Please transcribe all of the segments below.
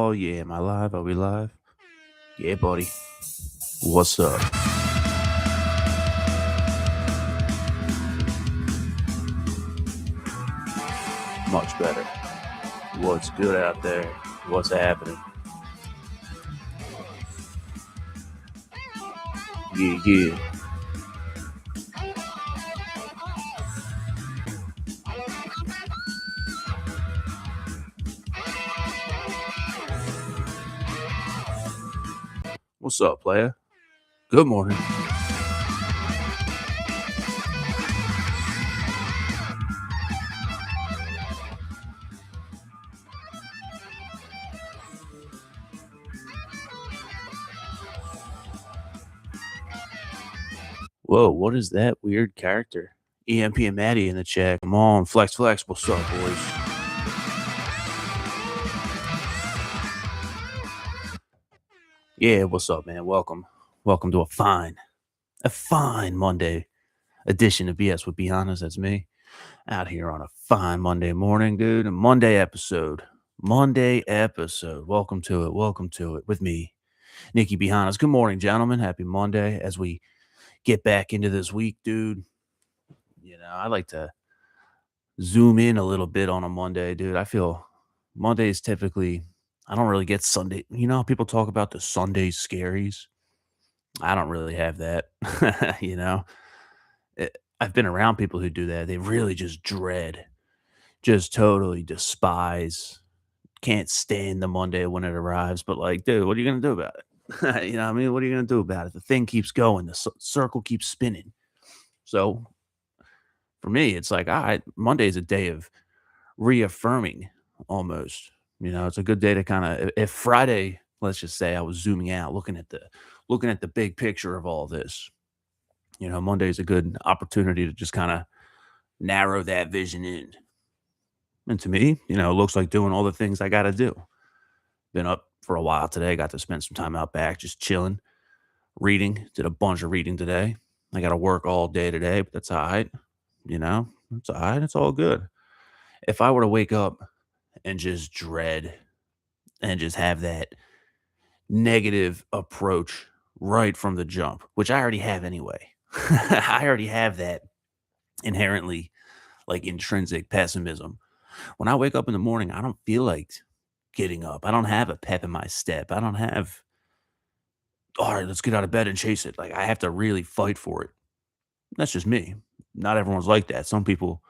Oh, yeah. Am I live? Are we live? Yeah, buddy. What's up? Much better. What's good out there? What's happening? Yeah, yeah. What's up, player? Good morning. Whoa, what is that weird character? EMP and Maddie in the chat. Come on, flex, flex. What's up, boys? Yeah, what's up, man? Welcome to a fine Monday edition of BS with Hannas. That's me out here on a fine Monday morning, dude. A Monday episode. Monday episode. Welcome to it. Welcome to it with me, Nikki Behanas. Good morning, gentlemen. Happy Monday as we get back into this week, dude. I like to zoom in a little bit on a Monday, dude. I feel Mondays typically, I don't really get Sunday. You know, how people talk about the Sunday scaries. I don't really have that. you know, I've been around people who do that. They really just dread, just totally despise, can't stand the Monday when it arrives. But like, dude, what are you gonna do about it? you know what I mean? What are you gonna do about it? The thing keeps going, the circle keeps spinning. So for me, it's like, all right, Monday is a day of reaffirming almost. It's a good day to kind of if Friday, let's just say I was zooming out, looking at the big picture of all this. Monday is a good opportunity to just kind of narrow that vision in. And to me, it looks like doing all the things I got to do. Been up for a while today, got to spend some time out back, just chilling, reading. Did a bunch of reading today. I got to work all day today, but that's all right. It's all right. It's all good. If I were to wake up and just dread and just have that negative approach right from the jump, which I already have anyway. I already have that inherently like intrinsic pessimism. When I wake up in the morning, I don't feel like getting up. I don't have a pep in my step. I don't have, all right, let's get out of bed and chase it. Like I have to really fight for it. That's just me. Not everyone's like that. Some people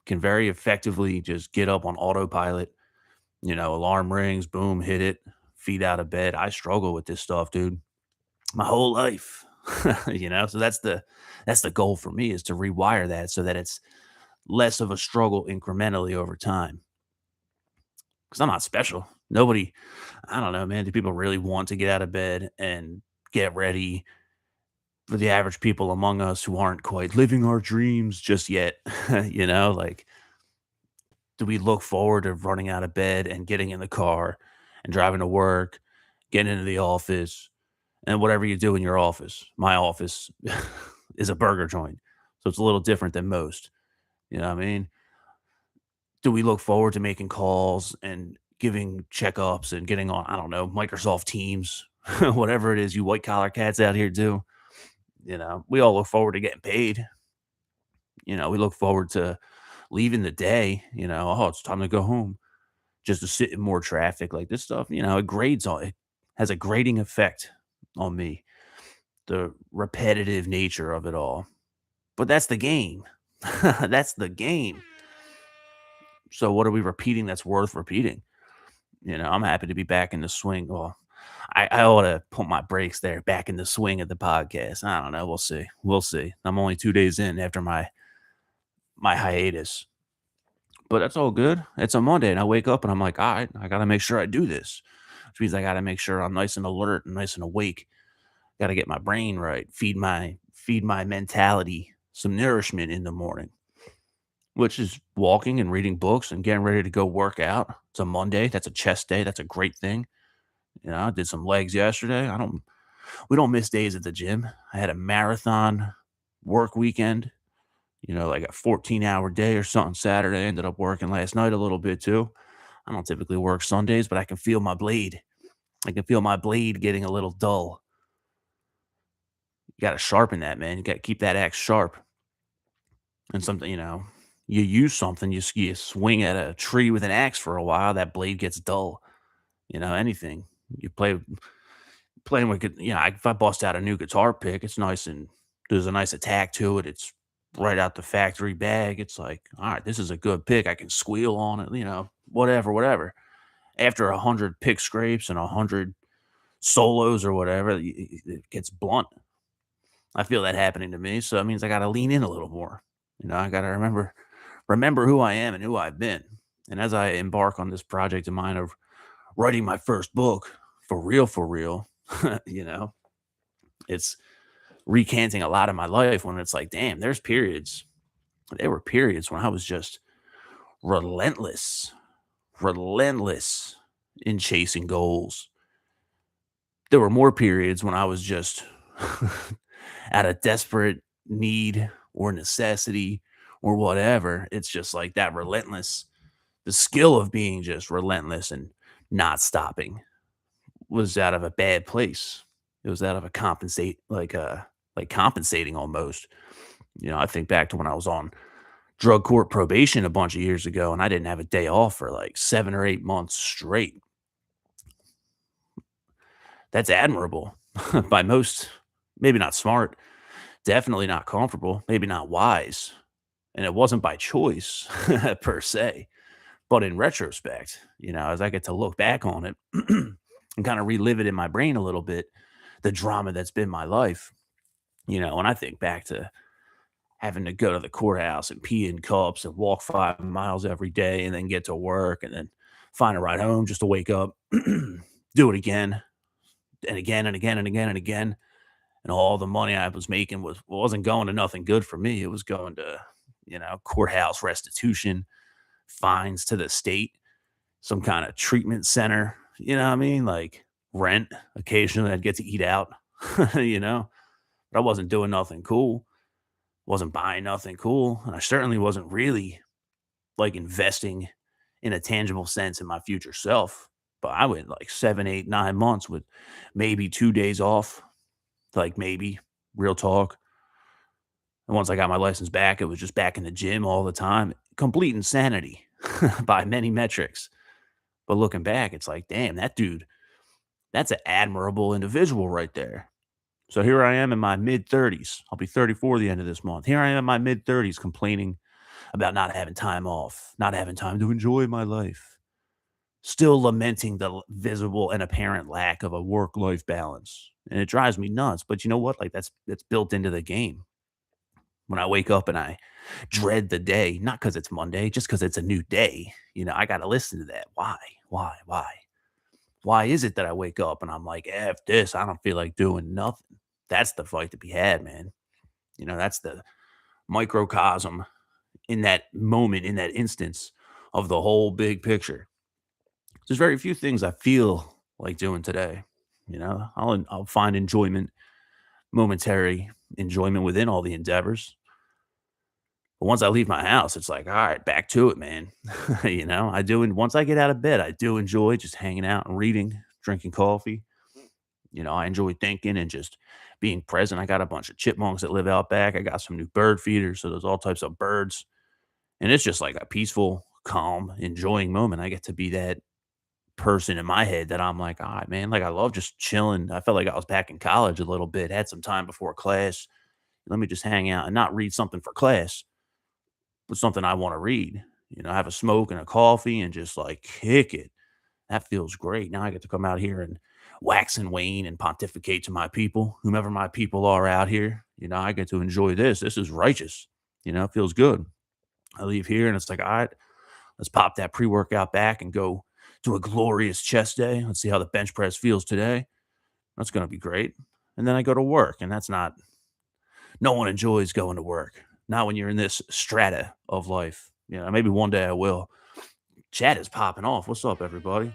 can very effectively just get up on autopilot. Alarm rings, boom, hit it, feet out of bed. I struggle with this stuff, dude. My whole life. So that's the goal for me is to rewire that so that it's less of a struggle incrementally over time. Because I'm not special. Nobody, I don't know, man. Do people really want to get out of bed and get ready for the average people among us who aren't quite living our dreams just yet? Like, do we look forward to running out of bed and getting in the car and driving to work, getting into the office, and whatever you do in your office? My office is a burger joint, so it's a little different than most. You know what I mean? Do we look forward to making calls and giving checkups and getting on, I don't know, Microsoft Teams, whatever it is you white collar cats out here do? We all look forward to getting paid. We look forward to leaving the day, oh, it's time to go home just to sit in more traffic. Like this stuff, it grades on it, has a grading effect on me, the repetitive nature of it all. But that's the game. That's the game. So what are we repeating that's worth repeating? I'm happy to be back in the swing. Well, I ought to put my brakes there, back in the swing of the podcast. I don't know. We'll see. We'll see. I'm only 2 days in after my hiatus, but that's all good. It's a Monday, and I wake up and I'm like, all right, I got to make sure I do this, which means I got to make sure I'm nice and alert and nice and awake. Got to get my brain right, feed my mentality some nourishment in the morning, which is walking and reading books and getting ready to go work out. It's a Monday. That's a chest day. That's a great thing. I did some legs yesterday. We don't miss days at the gym. I had a marathon work weekend, like a 14-hour day or something Saturday. Ended up working last night a little bit too. I don't typically work Sundays, but I can feel my blade. I can feel my blade getting a little dull. You got to sharpen that, man. You got to keep that axe sharp. And something, you use something, you swing at a tree with an axe for a while, that blade gets dull. Anything. You playing with, if I bust out a new guitar pick, it's nice and there's a nice attack to it. It's right out the factory bag. It's like, all right, this is a good pick. I can squeal on it, whatever, whatever. After 100 pick scrapes and 100 solos or whatever, it gets blunt. I feel that happening to me, so that means I got to lean in a little more. I got to remember who I am and who I've been. And as I embark on this project of mine of writing my first book for real, you know, it's recanting a lot of my life when it's like, damn, there's periods. There were periods when I was just relentless, relentless in chasing goals. There were more periods when I was just out of desperate need or necessity or whatever. It's just like that relentless, the skill of being just relentless and not stopping was out of a bad place. It was out of a like compensating almost. I think back to when I was on drug court probation a bunch of years ago and I didn't have a day off for like 7 or 8 months straight. That's admirable by most, maybe not smart, definitely not comfortable, maybe not wise. And it wasn't by choice per se. But in retrospect, as I get to look back on it and kind of relive it in my brain a little bit, the drama that's been my life, when I think back to having to go to the courthouse and pee in cups and walk 5 miles every day and then get to work and then find a ride home just to wake up, do it again and again and again and again and again. And all the money I was making wasn't going to nothing good for me. It was going to, courthouse restitution, fines to the state, some kind of treatment center, you know what I mean? Like rent. Occasionally I'd get to eat out, but I wasn't doing nothing cool, wasn't buying nothing cool. And I certainly wasn't really like investing in a tangible sense in my future self. But I went like 7, 8, 9 months with maybe 2 days off, like maybe real talk. And once I got my license back, it was just back in the gym all the time. Complete insanity by many metrics. But looking back, it's like, damn, that dude, that's an admirable individual right there. So here I am in my mid 30s. I'll be 34 the end of this month. Here I am in my mid 30s complaining about not having time off, not having time to enjoy my life. Still lamenting the visible and apparent lack of a work life balance. And it drives me nuts. But you know what? Like that's built into the game. When I wake up and I dread the day, not because it's Monday, just because it's a new day, I got to listen to that. Why? Why? Why? Why is it that I wake up and I'm like, F this, I don't feel like doing nothing? That's the fight to be had, man. That's the microcosm in that moment, in that instance of the whole big picture. There's very few things I feel like doing today. I'll find enjoyment, momentary enjoyment within all the endeavors. But once I leave my house, it's like, all right, back to it, man. I do. And once I get out of bed, I do enjoy just hanging out and reading, drinking coffee. I enjoy thinking and just being present. I got a bunch of chipmunks that live out back. I got some new bird feeders. So there's all types of birds. And it's just like a peaceful, calm, enjoying moment. I get to be that person in my head that I'm like, all right, man, like I love just chilling. I felt like I was back in college a little bit, had some time before class. Let me just hang out and not read something for class with something I want to read. Have a smoke and a coffee and just like kick it. That feels great. Now I get to come out here and wax and wane and pontificate to my people, whomever my people are out here. I get to enjoy this. This is righteous. It feels good. I leave here and it's like, all right, let's pop that pre workout back and go to a glorious chest day. Let's see how the bench press feels today. That's going to be great. And then I go to work, and no one enjoys going to work. Not when you're in this strata of life. Maybe one day I will. Chat is popping off. What's up, everybody?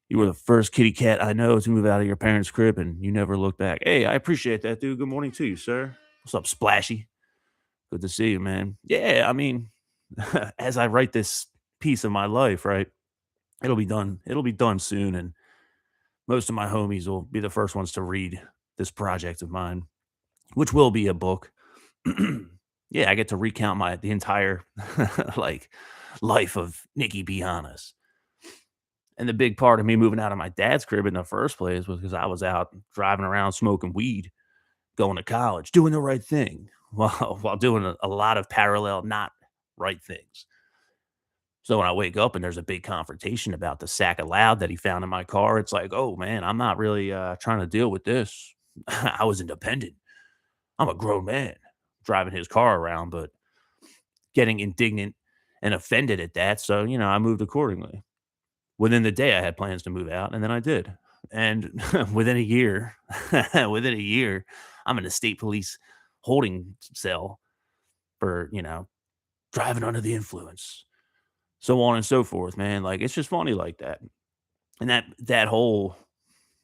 You were the first kitty cat I know to move out of your parents' crib, and you never looked back. Hey, I appreciate that, dude. Good morning to you, sir. What's up, Splashy? Good to see you, man. Yeah, I mean, as I write this piece of my life, right? It'll be done. It'll be done soon, and most of my homies will be the first ones to read this project of mine, which will be a book. Yeah, I get to recount the entire like life of Nikki B. Hannas. And the big part of me moving out of my dad's crib in the first place was because I was out driving around smoking weed, going to college, doing the right thing while doing a lot of parallel not right things. So when I wake up and there's a big confrontation about the sack of loud that he found in my car, it's like, oh man, I'm not really trying to deal with this. I was independent. I'm a grown man driving his car around, but getting indignant and offended at that. So, I moved accordingly. Within the day, I had plans to move out, and then I did. And within a year, within a year, I'm in a state police holding cell for, driving under the influence, so on and so forth, man. Like, it's just funny like that. And that whole,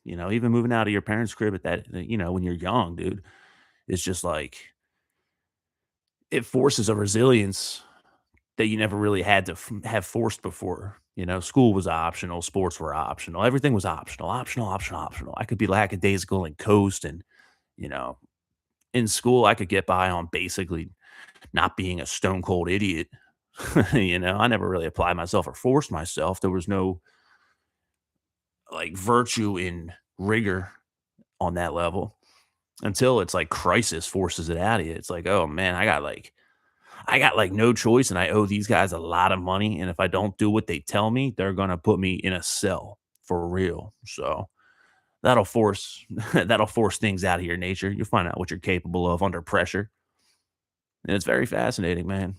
even moving out of your parents' crib at that, when you're young, dude, it's just like it forces a resilience that you never really had to have forced before. School was optional, sports were optional, everything was optional, optional, optional, optional. I could be lackadaisical and coast, and you know, in school, I could get by on basically not being a stone cold idiot. I never really applied myself or forced myself. There was no like virtue in rigor on that level until it's like crisis forces it out of you. It's like, oh man, I got no choice and I owe these guys a lot of money. And if I don't do what they tell me, they're gonna put me in a cell for real. So that'll force that'll force things out of your nature. You'll find out what you're capable of under pressure. And it's very fascinating, man.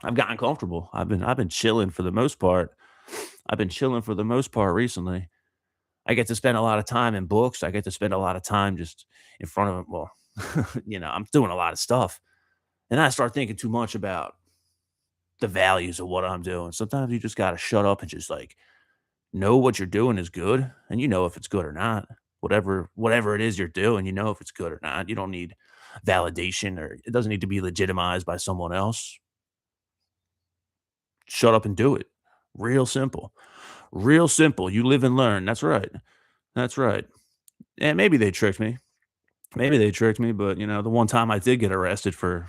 I've gotten comfortable. I've been chilling for the most part. I've been chilling for the most part recently. I get to spend a lot of time in books. I get to spend a lot of time just in front of, well, I'm doing a lot of stuff. And I start thinking too much about the values of what I'm doing. Sometimes you just got to shut up and just like know what you're doing is good, and you know if it's good or not. Whatever it is you're doing, you know if it's good or not. You don't need validation, or it doesn't need to be legitimized by someone else. Shut up and do it. Real simple. Real simple. You live and learn. That's right. That's right. And maybe they tricked me. Maybe they tricked me, but the one time I did get arrested for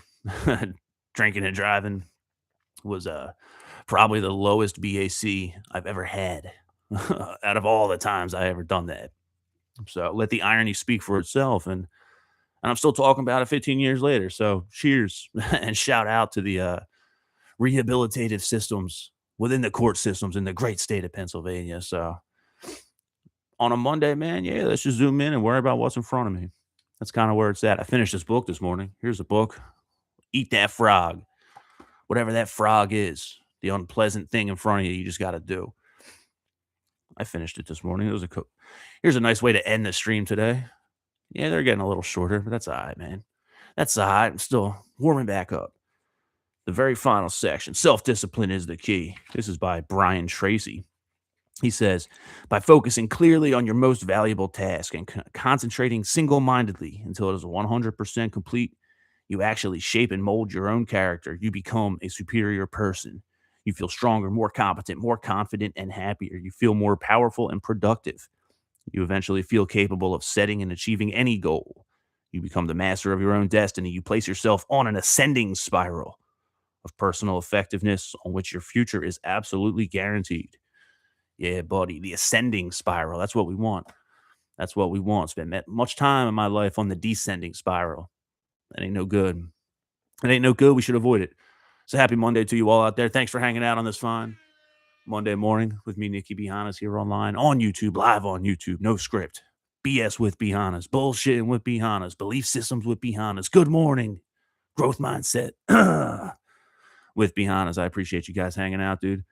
drinking and driving was probably the lowest BAC I've ever had out of all the times I ever done that. So let the irony speak for itself, and I'm still talking about it 15 years later. So cheers and shout out to the rehabilitative systems within the court systems in the great state of Pennsylvania. So on a Monday, man, yeah, let's just zoom in and worry about what's in front of me. That's kind of where it's at. I finished this book this morning. Here's a book. Eat that frog. Whatever that frog is, the unpleasant thing in front of you, you just got to do. I finished it this morning. It was here's a nice way to end the stream today. Yeah, they're getting a little shorter, but that's all right, man. That's all right. I'm still warming back up. The very final section. Self-discipline is the key. This is by Brian Tracy. He says, by focusing clearly on your most valuable task and concentrating single-mindedly until it is 100% complete, you actually shape and mold your own character. You become a superior person. You feel stronger, more competent, more confident, and happier. You feel more powerful and productive. You eventually feel capable of setting and achieving any goal. You become the master of your own destiny. You place yourself on an ascending spiral of personal effectiveness on which your future is absolutely guaranteed. Yeah, buddy, the ascending spiral. That's what we want. That's what we want. Spent much time in my life on the descending spiral. That ain't no good. It ain't no good. We should avoid it. So happy Monday to you all out there. Thanks for hanging out on this fine Monday morning with me, Nikki B. Hannas, here online, on YouTube, live on YouTube, no script. BS with B. Hannas, bullshitting with B. Hannas, belief systems with B. Hannas. Good morning, growth mindset with B. Hannas. I appreciate you guys hanging out, dude.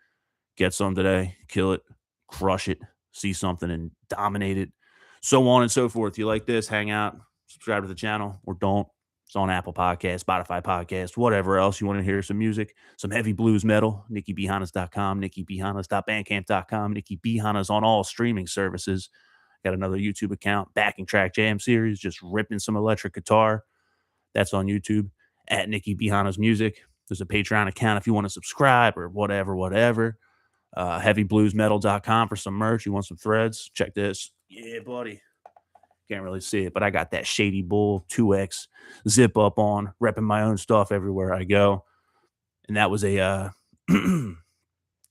Get some today, kill it, crush it, see something and dominate it, so on and so forth. You like this? Hang out, subscribe to the channel, or don't. It's on Apple Podcast, Spotify Podcast, whatever else you want to hear. Some music, some heavy blues metal. NikkiBHannas.com, NikkiBHannas.bandcamp.com, Nikki B. Hannas on all streaming services. Got another YouTube account, Backing Track Jam Series, just ripping some electric guitar. That's on YouTube at Nikki B. Hannas Music. There's a Patreon account if you want to subscribe or whatever. Heavybluesmetal.com for some merch. You want some threads? Check this. Yeah, buddy. Can't really see it, but I got that Shady Bull 2X zip up on, repping my own stuff everywhere I go. And that was a that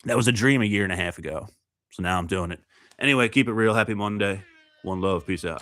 was a dream a year and a half ago. So now I'm doing it. Anyway, keep it real. Happy Monday. One love. Peace out.